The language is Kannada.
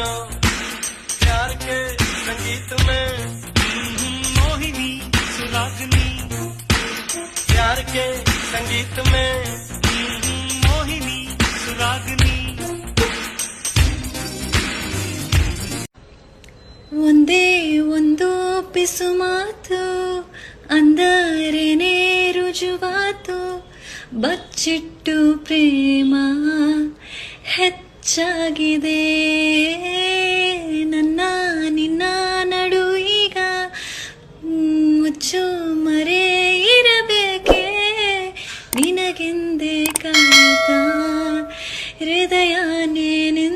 सुनो प्यार के संगीत में मोहिनी सुरागनी प्यार के संगीत में मोहिनी सुरागनी ಒಂದೇ ಒಂದು ಪಿಸು ಮಾತು ಅಂದರೇನೇ ರುಜುವಾತು ಬಚ್ಚಿಟ್ಟು ಪ್ರೇಮ ಹೆಚ್ಚಾಗಿದೆ ನನ್ನ ನಿನ್ನ ನಡು ಈಗ ಮುಚ್ಚು ಮರೆ ಇರಬೇಕೆ ನಿನಗೆಂದೇ ಕಾಯ್ತಾ ಹೃದಯ ನೇನು